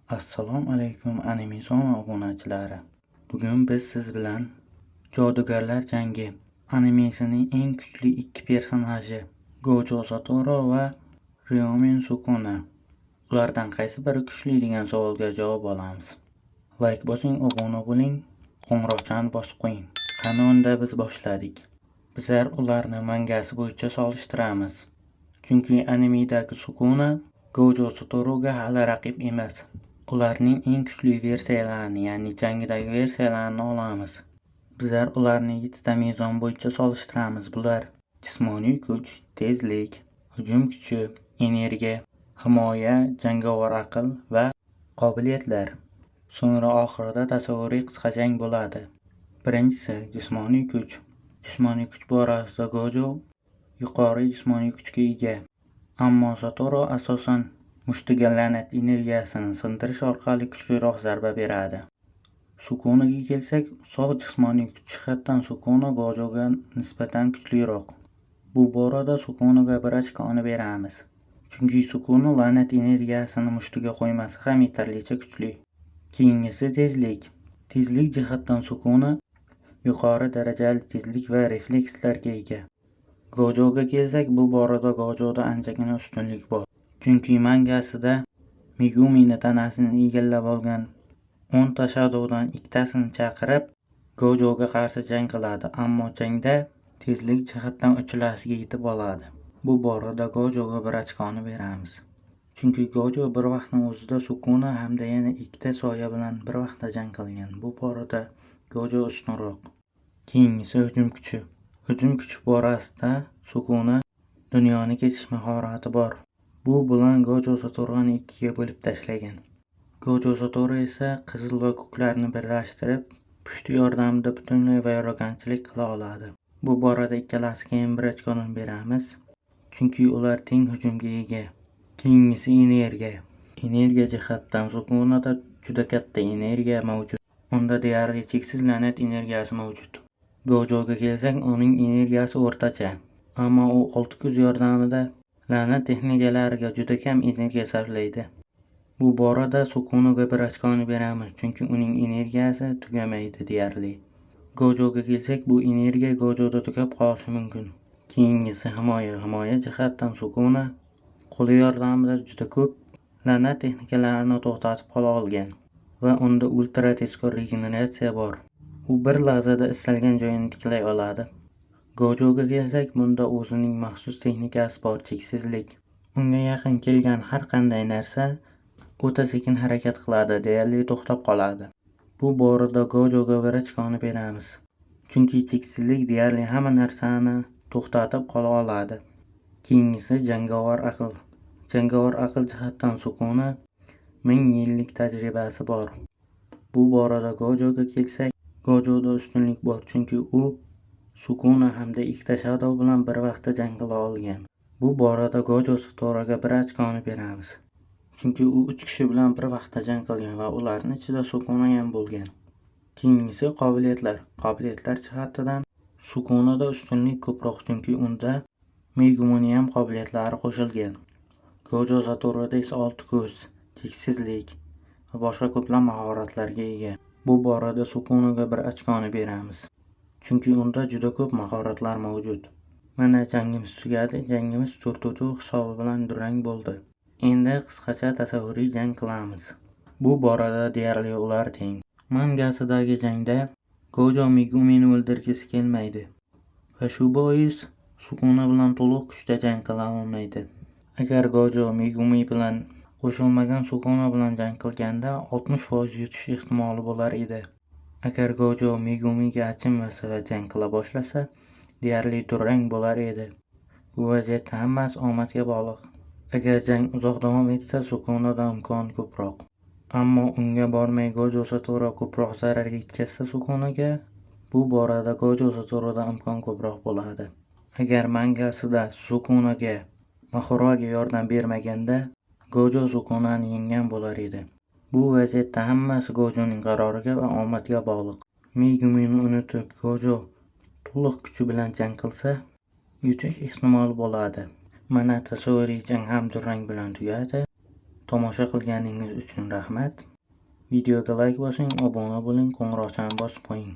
Assalomu alaykum animation obunachilari. Bugun biz siz bilan Jodugarlar jangi animesining eng kuchli ikki personaji Gojo Satoru va Ryomen Sukuna. Ulardan qaysi biri kuchli degan savolga javob olamiz. Like bosing, obuna bo'ling, qo'ng'iroqchani bosib qo'ying. Qani unda biz boshladik. Bizlar ularni mangasi bo'yicha solishtiramiz. Chunki animedagi Sukuna Gojo Satoruga hali raqib emas. Ularning eng kuchli versiyalarini, ya'ni jangdagi versiyalarini olamiz. Bizlar ularni 7 ta mezon bo'yicha solishtiramiz. Bular jismoniy kuch, tezlik, hujum kuchi, energiya, himoya, jangovar aql va qobiliyatlar. So'ngra oxirida tasavvuriy qisqa jang bo'ladi. Birinchisi jismoniy kuch. Jismoniy kuch borasida Gojo yuqori jismoniy kuchga ega. Ammo Satoru asosan mushtiga la'nat energiyasini sindirish orqali kuchliroq zarba beradi. Sukunaga kelsak, sog' jismoniy kuch jihatdan Sukuna Gojoga nisbatan kuchliroq. Bu borada Sukunaga 1 ochkoni beramiz. Chunki Sukuna la'nat energiyasini mushtiga qo'ymasi ham yetarlicha kuchli. Keyingisi tezlik. Tezlik jihatdan Sukuna yuqori darajali tezlik va reflekslarga ega. Gojoga kelsak, bu borada Gojoda anchagina ustunlik bor. Chunki mangasida Megumini tanasini egallab olgan 10 ta Shadow'dan ikkitasini chaqirib Gojoga qarshi jang qiladi, ammo jangda tezlik jihatdan uchalasiga yetib oladi. Bu borada Gojoga 1 ochkoni beramiz. Chunki Gojo bir vaqtning o'zida Sukuna hamda yana ikkita soya bilan bir vaqtda jang qilgan. Bu borada Gojo ustunroq. Keyingisi hujum kuchi. Hujum kuchi borasida Sukuna dunyoni kechish mahorati bor. Bu bilan Gojo Satoruni ikkiga bo'lib tashlagan. Gojo Satoru esa qizil va ko'klarni birlashtirib, pushti yordamida butunlay vayroganchilik qila oladi. Bu borada ikkalasiga ham 1 ochkoni beramiz, chunki ular teng hujumga ega. Keyingisi energiya. Energiya jihatdan Sukunada juda katta energiya mavjud. Unda deyarli cheksiz la'nat energiyasi mavjud. Gojoga kelsak, uning energiyasi o'rtacha, ammo u 6 ko'z yordamida la'nat texnikalariga juda kam energiya sarflaydi. Bu borada Sukunaga 1 ochkoni beramiz, chunki uning energiyasi tugamaydi deyarli. Gojoga kelsak, bu energiya Gojoda tugab qolishi mumkin. Keyingisi himoya. Himoya jihatdan Sukuna qo'li yordamida juda ko'p la'nat texnikalarini to'xtatib qola olgan va unda ultra tezkor regeneratsiya bor. U bir lahzada istalgan joyini tiklay oladi. Gojoga kelsak, bunda o'zining maxsus texnikasi bor, cheksizlik. Unga yaqin kelgan har qanday narsa o'ta sekin harakat qiladi, deyarli to'xtab qoladi. Bu borada Gojoga 1 ochkoni beramiz. Chunki cheksizlik deyarli hamma narsani to'xtatib qola oladi. Keyingisi jangovar aql. Jangovar aql jihatdan Sukuna 1000 yillik tajribasi bor. Bu borada Gojoga kelsak, Gojoda ustunlik bor, chunki u Sukuna hamda ikkita Shadow bilan bir vaqtda jang qila olgan. Bu borada Gojo Satoruga 1 ochkoni beramiz. Chunki u 3 kishi bilan bir vaqtda jang qilgan va ularning ichida Sukuna ham bo'lgan. Keyingisi qobiliyatlar. Qobiliyatlar jihatidan Sukunada ustunlik ko'proq, chunki unda Megumini ham qobiliyatlari qo'shilgan. Gojo Satoruda esa 6 ko'z, cheksizlik va boshqa ko'plab mahoratlarga ega. Bu borada Sukunaga 1 ochkoni beramiz. Chunki unda juda ko'p mahoratlar mavjud. Mana jangimiz tugadi. Jangimiz 4-4 hisobi bilan durang bo'ldi. Endi qisqacha tasavvuriy jang qilamiz. Bu borada deyarli ular teng. Mangasidagi jangda Gojo Megumini o'ldirgisi kelmaydi va shu bois Sukuna bilan to'liq kuchda jang qila olmaydi. Agar Gojo Megumi bilan qo'shilmagan Sukuna bilan jang qilganda 60% yutish ehtimoli bo'lar edi. Agar Gojo Megumiga achinmasa va jang qila boshlasa, deyarli durang bo'lar edi. Bu vaziyatda hammasi omadga bog'liq. Agar jang uzoq davom etsa, Sukunada imkon ko'proq. Ammo unga bormay Gojo Satoru ko'proq zarar yetkazsa Sukunaga, bu borada Gojo Satoruda imkon ko'proq bo'ladi. Agar mangasida Sukunaga Mahoroga yordam bermaganda, Gojo Sukunani yenggan bo'lar edi. Bu vaziyatda hammasi Gojoning qaroriga va omadiga bog'liq. Megumini unutib Gojo to'liq kuchi bilan jang qilsa, yutish ehtimoli bo'ladi. Mana tasavvuriy jang ham durang bilan tugadi. Tomosha qilganingiz uchun rahmat. Videoga like bosing, obuna bo'ling, qo'ng'iroqchani bosib qo'ying.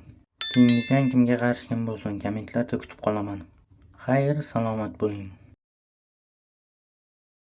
Keyingi jang kimga qarshi kim bo'lsin, kommentlarda kutib qolaman. Xayr, salomat bo'ling.